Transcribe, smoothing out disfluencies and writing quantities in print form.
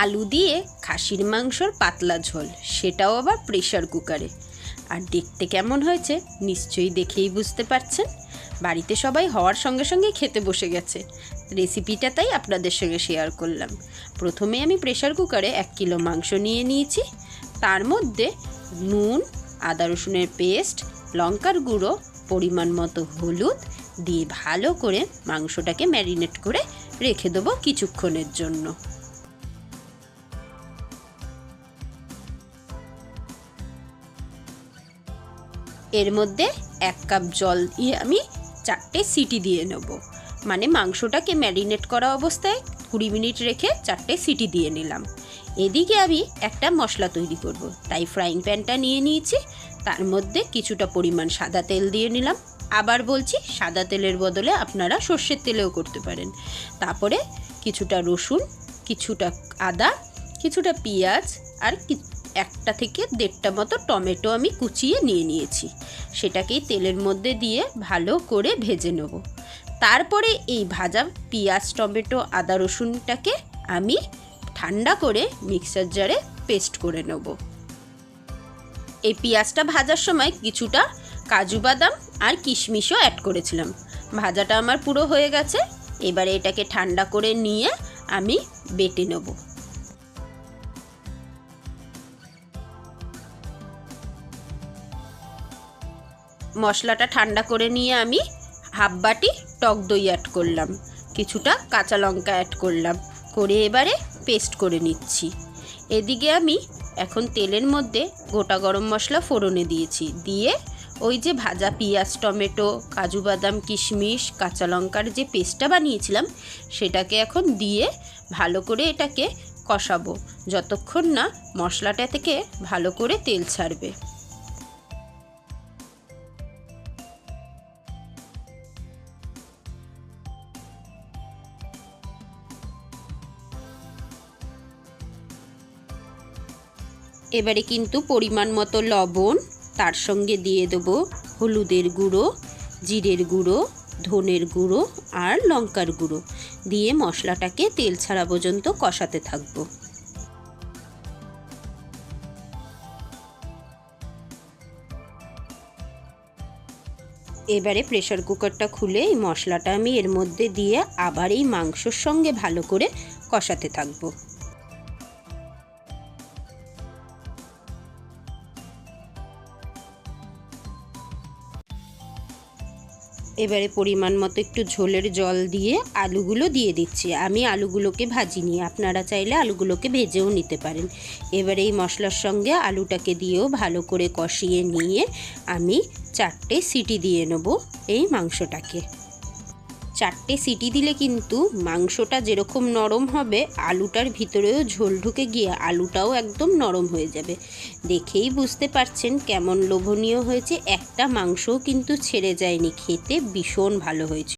আলু দিয়ে খাসির মাংসর পাতলা ঝোল, সেটাও আবার প্রেশার কুকারে। আর দেখতে কেমন হয়েছে নিশ্চয়ই দেখেই বুঝতে পারছেন। বাড়িতে সবাই হওয়ার সঙ্গে সঙ্গে খেতে বসে গেছে। রেসিপিটা তাই আপনাদের সঙ্গে শেয়ার করলাম। প্রথমে আমি প্রেশার কুকারে 1 কিলো মাংস নিয়ে নিয়েছি। তার মধ্যে নুন, আদা রসুনের পেস্ট, লঙ্কার গুঁড়ো, পরিমাণ মতো হলুদ দিয়ে ভালো করে মাংসটাকে ম্যারিনেট করে রেখে দেবো কিছুক্ষণের জন্য। এর মধ্যে 1 কাপ জল দিয়ে আমি 4টে সিটি দিয়ে নেব। মানে মাংসটাকে ম্যারিনেট করা অবস্থায় 20 মিনিট রেখে 4টে সিটি দিয়ে নিলাম। এদিকে আমি একটা মশলা তৈরি করব, তাই ফ্রাইং প্যানটা নিয়ে নিয়েছি। তার মধ্যে কিছুটা পরিমাণ সাদা তেল দিয়ে নিলাম। আবার বলছি, সাদা তেলের বদলে আপনারা সর্ষের তেলেও করতে পারেন। তারপরে কিছুটা রসুন, কিছুটা আদা, কিছুটা পেঁয়াজ আর 1টা থেকে 1.5টা মতো টমেটো আমি কুচিয়ে নিয়ে নিয়েছি। সেটাকেই তেলের মধ্যে দিয়ে ভালো করে ভেজে নেব। তারপরে এই ভাজা পেঁয়াজ, টমেটো, আদা, রসুনটাকে আমি ঠান্ডা করে মিক্সার জারে পেস্ট করে নেব। এই পেঁয়াজটা ভাজার সময় কিছুটা কাজু বাদাম আর কিশমিশও অ্যাড করেছিলাম। ভাজাটা আমার পুরো হয়ে গেছে। এবারে এটাকে ঠান্ডা করে নিয়ে আমি বেটে নেব। মশলাটা ঠান্ডা করে নিয়ে আমি হাফ বাটি টক দই অ্যাড করলাম, কিছুটা কাঁচা লঙ্কা অ্যাড করলাম, করে এবারে পেস্ট করে নিচ্ছি। এদিকে আমি এখন তেলের মধ্যে গোটা গরম মশলা ফোড়নে দিয়েছি। দিয়ে ওই যে ভাজা পেঁয়াজ, টমেটো, কাজু বাদাম, কিশমিশ, কাঁচা লঙ্কার যে পেস্টটা বানিয়েছিলাম সেটাকে এখন দিয়ে ভালো করে এটাকে কষাবো যতক্ষণ না মশলাটা থেকে ভালো করে তেল ছাড়বে। এবারে কিন্তু পরিমাণ মতো লবণ, তার সঙ্গে দিয়ে দেবো হলুদের গুঁড়ো, জিরের গুঁড়ো, ধনের গুঁড়ো আর লঙ্কার গুঁড়ো দিয়ে মশলাটাকে তেল ছাড়া পর্যন্ত কষাতে থাকবো। এবারে প্রেশার কুকারটা খুলে এই মশলাটা আমি এর মধ্যে দিয়ে আবার এই মাংসর সঙ্গে ভালো করে কষাতে থাকবো। এবারে পরিমাণ মতো একটু ঝোলের জল দিয়ে আলুগুলো দিয়ে দিচ্ছি। আমি আলুগুলোকে ভাজিনি, আপনারা চাইলে আলুগুলোকে ভেজেও নিতে পারেন। এবারে এই মশলার সঙ্গে আলুটাকে দিয়েও ভালো করে কষিয়ে নিয়ে আমি 4টে সিটি দিয়ে নেব এই মাংসটাকে। 4টে সিটি দিলে কিন্তু মাংসটা যেরকম নরম হবে, আলুটার ভিতরেও ঝোল ঢুকে গিয়ে আলুটাও একদম নরম হয়ে যাবে। দেখেই বুঝতে পারছেন কেমন লোভনীয় হয়েছে। একটা মাংসও কিন্তু ছেড়ে যায়নি, খেতে ভীষণ ভালো হয়েছে।